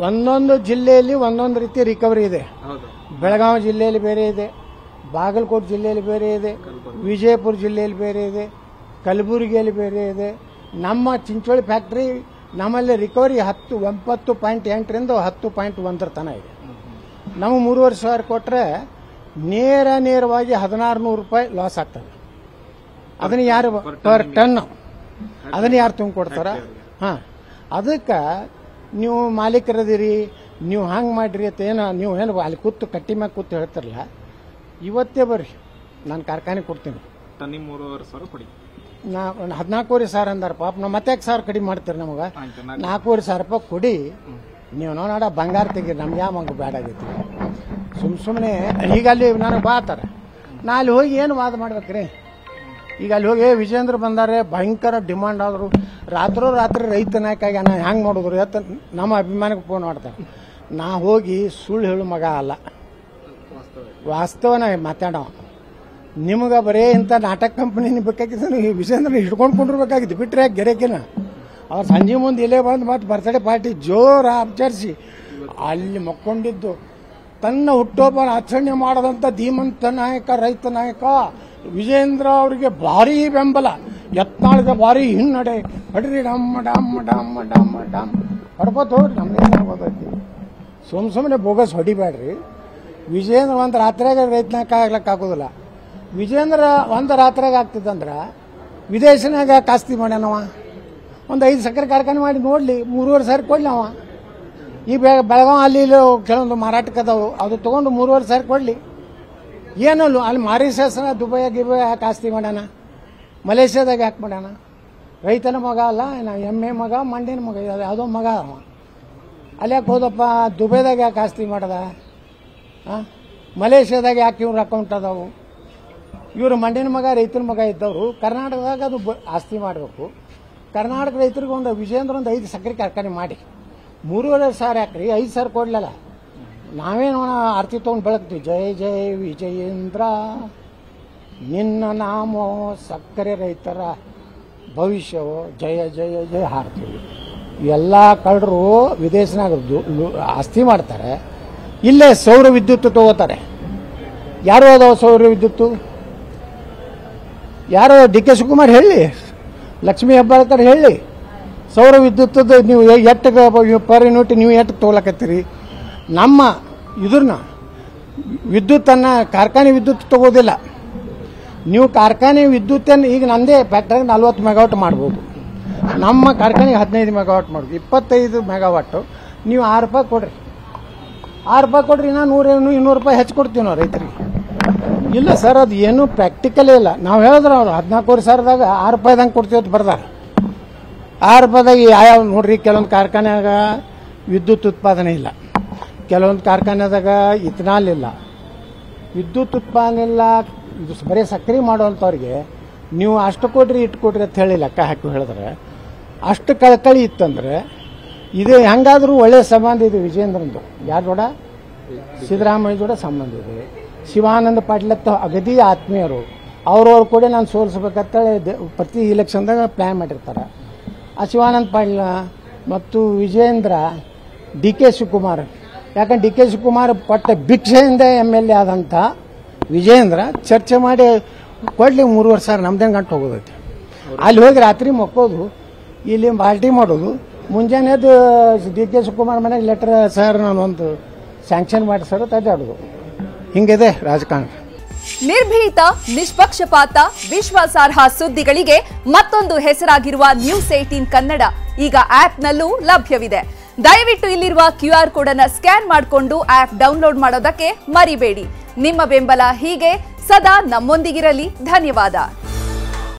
ಒಂದೊಂದು ಜಿಲ್ಲೆಯಲ್ಲಿ ಒಂದೊಂದು ರೀತಿ ರಿಕವರಿ ಇದೆ. ಬೆಳಗಾವಿ ಜಿಲ್ಲೆಯಲ್ಲಿ ಬೇರೆ ಇದೆ, ಬಾಗಲಕೋಟೆ ಜಿಲ್ಲೆಯಲ್ಲಿ ಬೇರೆ ಇದೆ, ವಿಜಯಪುರ ಜಿಲ್ಲೆಯಲ್ಲಿ ಬೇರೆ ಇದೆ, ಕಲಬುರಗಿಯಲ್ಲಿ ಬೇರೆ ಇದೆ. ನಮ್ಮ ಚಿಂಚೋಳಿ ಫ್ಯಾಕ್ಟ್ರಿ ನಮ್ಮಲ್ಲಿ ರಿಕವರಿ 9.8ರಿಂದ 10.1 ತನಕ ಇದೆ. ನಾವು 3,500 ಕೊಟ್ಟರೆ ನೇರವಾಗಿ 1,600 ರೂಪಾಯಿ ಲಾಸ್ ಆಗ್ತದೆ. ಅದನ್ನ ಯಾರು ಪರ್ ಟನ್ ಅದನ್ನ ಯಾರು ತುಂಬಿಕೊಡ್ತಾರ? ಹಾಂ, ಅದಕ್ಕೆ ನೀವು ಮಾಲೀಕರದಿರಿ, ನೀವು ಹಂಗೆ ಮಾಡಿರಿ ಅಂತ ನೀವು ಏನು ಅಲ್ಲಿ ಕೂತು ಕಟ್ಟಿ ಮ್ಯಾಗ ಕೂತು ಹೇಳ್ತಾರಲ್ಲ, ಇವತ್ತೇ ಬರ್ರಿ, ನಾನು ಕಾರ್ಖಾನೆ ಕೊಡ್ತೀನಿ. 3,500 ಕೊಡಿ. ನಾ 14,500 ಅಂದಾರ ಪಾಪ. ನಾವು ಮತ್ತೆ 1,000 ಕಡಿಮೆ ಮಾಡ್ತೀರಿ ನಮಗೆ. 4,500 ರೂಪಾಯಿ ಕೊಡಿ, ನೀವು ನೋಡ ಬಂಗಾರ ತೆಗೀರಿ, ನಮ್ಗೆ ಯಾವ ಮಂಗ ಬೇಡ ಆಗೈತಿ. ಸುಮ್ಮನೆ ಈಗ ಅಲ್ಲಿ ನನಗೆ ಬಾತಾರೆ, ನಾ ಅಲ್ಲಿ ಹೋಗಿ ಏನು ವಾದ ಮಾಡ್ಬೇಕ್ರಿ? ಈಗ ಅಲ್ಲಿ ಹೋಗಿ ವಿಜೇಂದ್ರ ಬಂದಾರೆ, ಭಯಂಕರ ಡಿಮಾಂಡ್ ಆದರು. ರಾತ್ರಿ ರೈತ ನಾಯಕ ಆಗ್ಯಾನ, ಹೆಂಗೆ ನೋಡಿದ್ರು ಎತ್ತ ನಮ್ಮ ಅಭಿಮಾನಕ್ಕೆ ಫೋನ್ ಮಾಡ್ತಾರೆ. ನಾ ಹೋಗಿ ಸುಳ್ಳು ಹೇಳು ಮಗ ಅಲ್ಲ, ವಾಸ್ತವನ ಮಾತಾಡೋ. ನಿಮ್ಗೆ ಬರೀ ಇಂಥ ನಾಟಕ ಕಂಪನಿ ಬೇಕಾಗಿತ್ತು, ನೀವು ವಿಜೇಂದ್ರ ಹಿಡ್ಕೊಂಡು ಕೊಂಡಿರ್ಬೇಕಾಗಿತ್ತು. ಬಿಟ್ಟರೆ ಗೆರೆಕಿನ ಅವ್ರು ಸಂಜೆ ಮುಂದೆ ಇಲ್ಲೇ ಬಂದು ಮತ್ತೆ ಬರ್ತಡೇ ಪಾರ್ಟಿ ಜೋರ ಆಚರಿಸಿ ಅಲ್ಲಿ ಮಕ್ಕೊಂಡಿದ್ದು. ತನ್ನ ಹುಟ್ಟುಹಬ್ಬ ಆಚರಣೆ ಮಾಡದಂಥ ಧೀಮಂತ ನಾಯಕ, ರೈತ ನಾಯಕ ವಿಜೇಂದ್ರ ಅವರಿಗೆ ಭಾರಿ ಬೆಂಬಲ, ಯತ್ನಾಳಿಗೆ ಭಾರಿ ಹಿನ್ನಡೆ. ಹೊಡ್ರಿ ಡಮ್ಮ ಡಮ್ಮ ಡಮ್ಮ ಡಮ್ಮ ಡಮ್ ಹೊಡ್ಕೋತ ಹೋಗ್ರಿ, ನಮ್ದೇನಾಗೋದೈತಿ. ಸುಮ್ಮನೆ ಬೋಗಸ್ ಹೊಡಿಬೇಡ್ರಿ. ವಿಜೇಂದ್ರ ಒಂದು ರಾತ್ರಿಯಾಗ ರೈತ ನಾಯಕ ಆಗ್ಲಿಕ್ಕಾಗೋದಿಲ್ಲ. ವಿಜೇಂದ್ರ ಒಂದು ರಾತ್ರಿಯಾಗ ಆಗ್ತಿದ್ದಂದ್ರೆ ವಿದೇಶನಾಗ ಕಾಸ್ತಿ ಮಾಡ್ಯಾನವ. ಒಂದು 5 ಸಕ್ಕರೆ ಕಾರ್ಖಾನೆ ಮಾಡಿ ನೋಡಲಿ, 3,500 ಕೊಡ್ಲಿ ಅವ. ಈ ಬೆಳಗಾವಿ ಅಲ್ಲಿ ಇಲ್ಲಿ ಕೆಲವೊಂದು ಮಾರಾಟಕ್ಕೆ ಅದಾವು, ಅದು ತೊಗೊಂಡು 3,500 ಕೊಡಲಿ. ಏನಲ್ಲ ಅಲ್ಲಿ ಮಾರಿಷಸ್ನ ದುಬೈ ಗಿಬೈ ಯಾಕೆ ಆಸ್ತಿ ಮಾಡ್ಯಾನ? ಮಲೇಷ್ಯಾದಾಗ ಯಾಕೆ ಮಾಡ್ಯಾನ? ರೈತನ ಮಗ ಅಲ್ಲ, ಎಮ್ಮೆ ಮಗ, ಮಂಡಿನ ಮಗ, ಯಾವುದೋ ಮಗ ಅವ. ಅಲ್ಲಿ ಯಾಕೆ ಹೋದಪ್ಪ? ದುಬೈದಾಗ ಯಾಕೆ ಆಸ್ತಿ ಮಾಡದ? ಮಲೇಷ್ಯಾದಾಗ ಯಾಕೆ ಇವ್ರ ಅಕೌಂಟ್ ಅದಾವು? ಇವರು ಮಂಡಿನ ಮಗ, ರೈತನ ಮಗ ಇದ್ದವರು ಕರ್ನಾಟಕದಾಗ ಅದು ಆಸ್ತಿ ಮಾಡಬೇಕು. ಕರ್ನಾಟಕ ರೈತರಿಗೆ ಒಂದು ವಿಜೇಂದ್ರ ಒಂದು 5 ಸಕ್ಕರೆ ಕಾರ್ಖಾನೆ ಮಾಡಿ 3,500 ಯಾಕ್ರಿ? 5,000 ಕೊಡ್ಲಲ್ಲ. ನಾವೇನು ಆರ್ತಿ ತೊಗೊಂಡು ಬೆಳಗ್ತೀವಿ, ಜಯ ಜಯ ವಿಜಯೇಂದ್ರ ನಿನ್ನ ನಾಮೋ ಸಕ್ಕರೆ ರೈತರ ಭವಿಷ್ಯವೋ ಜಯ ಜಯ ಜಯ ಹಾಡ್ತೀವಿ. ಎಲ್ಲ ಕಳ್ಳರು ವಿದೇಶನಾಗ ಆಸ್ತಿ ಮಾಡ್ತಾರೆ, ಇಲ್ಲೇ ಸೌರ ವಿದ್ಯುತ್ ತಗೋತಾರೆ. ಯಾರು ಅದಾವ ಸೌರ ವಿದ್ಯುತ್ತು? ಯಾರು? ಡಿ ಕೆ ಶಿವಕುಮಾರ್ ಹೇಳಿ, ಲಕ್ಷ್ಮೀ ಹೆಬ್ಬಾಳ್ಕರ್ ಹೇಳಿ, ಸೌರ ವಿದ್ಯುತ್ತದ ನೀವು ಎಟ್ಟು ಪರ್ ಯೂನಿಟ್ ನೀವು ಎಟ್ಟು ತೊಗೊಳಕತ್ತೀರಿ? ನಮ್ಮ ಇದ್ರನ್ನ ವಿದ್ಯುತ್ತನ್ನು ಕಾರ್ಖಾನೆ ವಿದ್ಯುತ್ ತಗೋದಿಲ್ಲ. ನೀವು ಕಾರ್ಖಾನೆ ವಿದ್ಯುತ್ತನ್ನು ಈಗ ನಂದೇ ಫ್ಯಾಕ್ಟ್ರಿಗೆ 40 ಮೆಗಾವಾಟ್ ಮಾಡ್ಬೋದು, ನಮ್ಮ ಕಾರ್ಖಾನೆಗೆ 15 ಮೆಗಾವಾಟ್ ಮಾಡ್ಬೋದು, 25 ಮೆಗಾವಾಟು. ನೀವು 6 ರೂಪಾಯಿ ಕೊಡ್ರಿ, 6 ರೂಪಾಯಿ ಕೊಡ್ರಿ, ನಾ 100-200 ರೂಪಾಯಿ ಹೆಚ್ಚು ಕೊಡ್ತೀವಿ ನಾವು ರೈತರಿಗೆ. ಇಲ್ಲ ಸರ್, ಅದು ಏನೂ ಪ್ರಾಕ್ಟಿಕಲೇ ಇಲ್ಲ. ನಾವು ಹೇಳಿದ್ರೆ ಅವ್ರು 14,500ದಾಗ 6 ರೂಪಾಯಿದಂಗೆ ಕೊಡ್ತೀವಿ ಅಂತ ಬರ್ದಾರೆ. 6 ರೂಪಾಯಿದಾಗ ಯಾವ ನೋಡ್ರಿ, ಕೆಲವೊಂದು ಕಾರ್ಖಾನೆಯಾಗ ವಿದ್ಯುತ್ ಉತ್ಪಾದನೆ ಇಲ್ಲ, ಕೆಲವೊಂದು ಕಾರ್ಖಾನೆದಾಗ ಇಥನಾಲ್ ಇಲ್ಲ, ವಿದ್ಯುತ್ ಉತ್ಪಾದನೆ ಇಲ್ಲ. ಇದು ಬರೀ ಸಕ್ಕರೆ ಮಾಡುವಂಥವ್ರಿಗೆ ನೀವು ಅಷ್ಟು ಕೊಡ್ರಿ ಇಟ್ಟು ಕೊಡ್ರಿ ಅಂತ ಹೇಳಿ ಲೆಕ್ಕ ಹಾಕಿ ಹೇಳಿದ್ರೆ, ಅಷ್ಟು ಕಳಕಳಿ ಇತ್ತಂದ್ರೆ ಇದು ಹೆಂಗಾದ್ರೂ ಒಳ್ಳೆಯ ಸಂಬಂಧ ಇದೆ ವಿಜೇಂದ್ರಂದು. ಯಾರ ಜೋಡ? ಸಿದ್ದರಾಮಯ್ಯ ಜೋಡ ಸಂಬಂಧ ಇದೆ. ಶಿವಾನಂದ ಪಾಟೀಲ್ ಅಗದಿ ಆತ್ಮೀಯರು, ಅವ್ರವ್ರು ಕೂಡ ನಾನು ಸೋಲಿಸ್ಬೇಕಂತೇಳಿ ಪ್ರತಿ ಇಲೆಕ್ಷನ್ದಾಗ ಪ್ಲ್ಯಾನ್ ಮಾಡಿರ್ತಾರೆ. ಆ ಶಿವಾನಂದ ಪಾಟೀಲ್ ಮತ್ತು ವಿಜೇಂದ್ರ, ಡಿ ಕೆ ಶಿವಕುಮಾರ್, ಯಾಕಂದ್ರೆ ಡಿ ಕೆ ಶಿವಕುಮಾರ್ ಪಟ್ಟ ಭಿಕ್ಷೆಯಿಂದ MLA ಆದಂಥ ವಿಜೇಂದ್ರ ಚರ್ಚೆ ಮಾಡಿ ಕೊಡ್ಲಿ 3,500 ನಮ್ದೇನು ಗಂಟು ಹೋಗೋದೈತಿ. ಅಲ್ಲಿ ಹೋಗಿ ರಾತ್ರಿ ಮಕ್ಕೋದು, ಇಲ್ಲಿ ಬಾಲ್ಟಿ ಮಾಡೋದು, ಮುಂಜಾನೆದು ಡಿ ಕೆ ಶಿವಕುಮಾರ್ ಮನೆಗೆ ಲೆಟರ್, ಸರ್ ನಾನೊಂದು ಸ್ಯಾಂಕ್ಷನ್ ಮಾಡಿ ಸರ್ ತಡ್ಡಾಡೋದು. ಹಿಂಗಿದೆ ರಾಜಕಾರಣ. ನಿರ್ಭೀತ, ನಿಷ್ಪಕ್ಷಪಾತ, ವಿಶ್ವಾಸಾರ್ಹ ಸುದ್ದಿಗಳಿಗೆ ಮತ್ತೊಂದು ಹೆಸರಾಗಿರುವ News18 ಕನ್ನಡ ಈಗ ಆಪ್ನಲ್ಲೂ ಲಭ್ಯವಿದೆ. ದಯವಿಟ್ಟು ಇಲ್ಲಿರುವ QR ಕೋಡ್ ಅನ್ನು ಸ್ಕ್ಯಾನ್ ಮಾಡಿಕೊಂಡು ಆಪ್ ಡೌನ್ಲೋಡ್ ಮಾಡೋದಕ್ಕೆ ಮರಿಬೇಡಿ. ನಿಮ್ಮ ಬೆಂಬಲ ಹೀಗೆ ಸದಾ ನಮ್ಮೊಂದಿಗಿರಲಿ. ಧನ್ಯವಾದ.